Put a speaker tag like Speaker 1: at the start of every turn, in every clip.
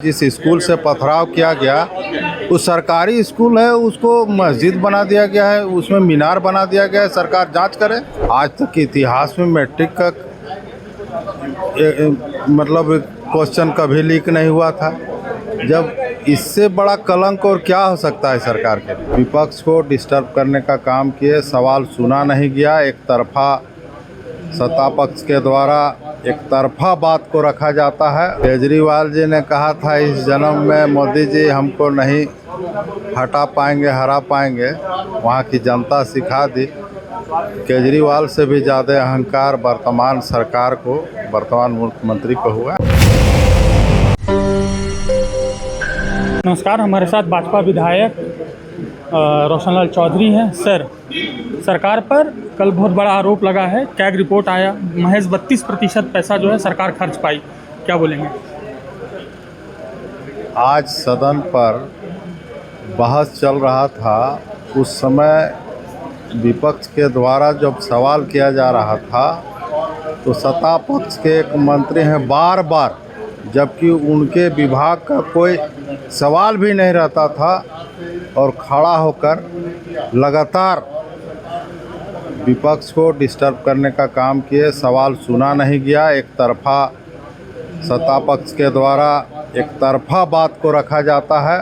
Speaker 1: जिस स्कूल से पथराव किया गया वो सरकारी स्कूल है, उसको मस्जिद बना दिया गया है, उसमें मीनार बना दिया गया है। सरकार जांच करे। आज तक के इतिहास में मैट्रिक का मतलब क्वेश्चन कभी लीक नहीं हुआ था। जब इससे बड़ा कलंक और क्या हो सकता है सरकार के लिए। विपक्ष को डिस्टर्ब करने का काम किए, सवाल सुना नहीं गया। एक तरफा सत्ता पक्ष के द्वारा एक तरफा बात को रखा जाता है। केजरीवाल जी ने कहा था इस जन्म में मोदी जी हमको नहीं हटा पाएंगे, हरा पाएंगे। वहाँ की जनता सिखा दी। केजरीवाल से भी ज़्यादा अहंकार वर्तमान सरकार को, वर्तमान मुख्यमंत्री को हुआ।
Speaker 2: नमस्कार, हमारे साथ भाजपा विधायक रोशनलाल चौधरी हैं। सर, सरकार पर कल बहुत बड़ा आरोप लगा है, कैग रिपोर्ट आया, महज 32% पैसा जो है सरकार खर्च पाई, क्या बोलेंगे?
Speaker 1: आज सदन पर बहस चल रहा था, उस समय विपक्ष के द्वारा जब सवाल किया जा रहा था तो सत्ता पक्ष के एक मंत्री हैं बार बार, जबकि उनके विभाग का कोई सवाल भी नहीं रहता था, और खड़ा होकर लगातार विपक्ष को डिस्टर्ब करने का काम किए। सवाल सुना नहीं गया। एक तरफा सत्ता पक्ष के द्वारा एक तरफा बात को रखा जाता है,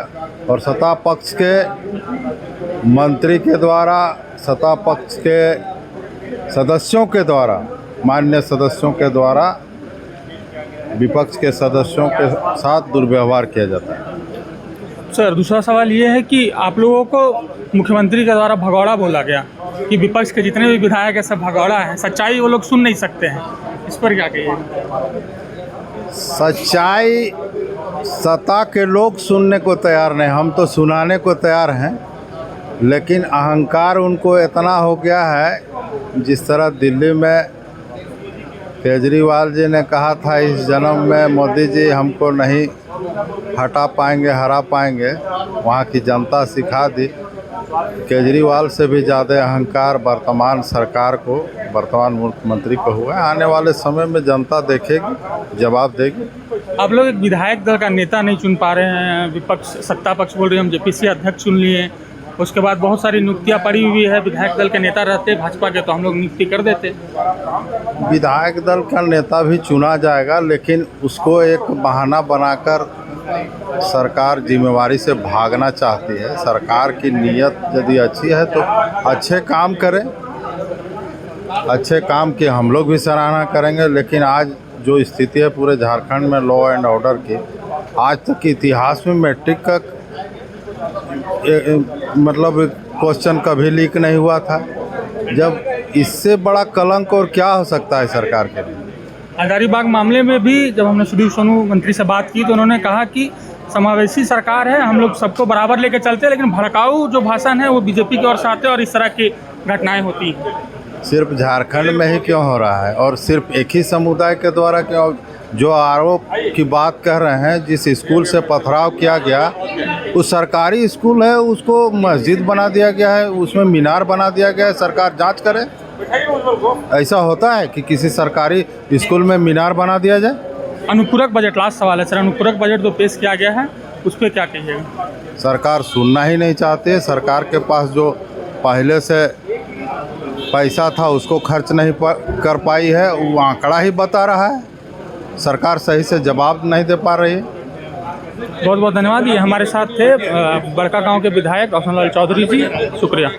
Speaker 1: और सत्ता पक्ष के मंत्री के द्वारा, सत्ता पक्ष के सदस्यों के द्वारा, माननीय सदस्यों के द्वारा विपक्ष के सदस्यों के साथ दुर्व्यवहार किया जाता है।
Speaker 2: सर, दूसरा सवाल ये है कि आप लोगों को मुख्यमंत्री के द्वारा भगौड़ा बोला गया कि विपक्ष के जितने भी विधायक हैं सब भगौड़ा हैं, सच्चाई वो लोग सुन नहीं सकते हैं, इस पर क्या कहिए?
Speaker 1: सच्चाई सत्ता के लोग सुनने को तैयार नहीं, हम तो सुनाने को तैयार हैं। लेकिन अहंकार उनको इतना हो गया है, जिस तरह दिल्ली में केजरीवाल जी ने कहा था इस जन्म में मोदी जी हमको नहीं हटा पाएंगे, हरा पाएंगे। वहाँ की जनता सिखा दी। केजरीवाल से भी ज़्यादा अहंकार वर्तमान सरकार को, वर्तमान मुख्यमंत्री को हुआ है। आने वाले समय में जनता देखेगी, जवाब देगी।
Speaker 2: आप लोग एक विधायक दल का नेता नहीं चुन पा रहे हैं, विपक्ष सत्ता पक्ष बोल रहे हैं हम जेपीसी अध्यक्ष चुन लिए, उसके बाद बहुत सारी नियुक्तियां पड़ी हुई है। विधायक दल के नेता रहते भाजपा के तो हम लोग नियुक्ति कर देते।
Speaker 1: विधायक दल का नेता भी चुना जाएगा, लेकिन उसको एक बहाना बनाकर सरकार जिम्मेवारी से भागना चाहती है। सरकार की नीयत यदि अच्छी है तो अच्छे काम करें, अच्छे काम की हम लोग भी सराहना करेंगे। लेकिन आज जो स्थिति है पूरे झारखंड में लॉ एंड ऑर्डर की, आज तक के इतिहास में मैट्रिक का मतलब क्वेश्चन कभी लीक नहीं हुआ था। जब इससे बड़ा कलंक और क्या हो सकता है सरकार के लिए।
Speaker 2: हजारीबाग मामले में भी जब हमने सुधीर सोनू मंत्री से बात की तो उन्होंने कहा कि समावेशी सरकार है, हम लोग सबको बराबर लेकर चलते हैं, लेकिन भड़काऊ जो भाषण है वो बीजेपी की ओर से आते हैं और इस तरह की घटनाएं होती हैं। सिर्फ
Speaker 1: झारखंड में ही क्यों हो रहा है, और सिर्फ एक ही समुदाय के द्वारा क्यों? जो आरोप की बात कह रहे हैं, जिस स्कूल से पथराव किया गया वो सरकारी स्कूल है, उसको मस्जिद बना दिया गया है, उसमें मीनार बना दिया गया है। सरकार जांच करे। ऐसा होता है कि किसी सरकारी स्कूल में मीनार बना दिया जाए?
Speaker 2: अनुपूरक बजट, लास्ट सवाल है सर, अनुपूरक बजट जो पेश किया गया है उस पर क्या कहिएगा?
Speaker 1: सरकार सुनना ही नहीं चाहती है। सरकार के पास जो पहले से पैसा था उसको खर्च नहीं कर पाई है, वो आंकड़ा ही बता रहा है। सरकार सही से जवाब नहीं दे पा रही है।
Speaker 2: बहुत बहुत धन्यवाद। ये हमारे साथ थे बड़का गांव के विधायक रोशनलाल चौधरी जी, शुक्रिया।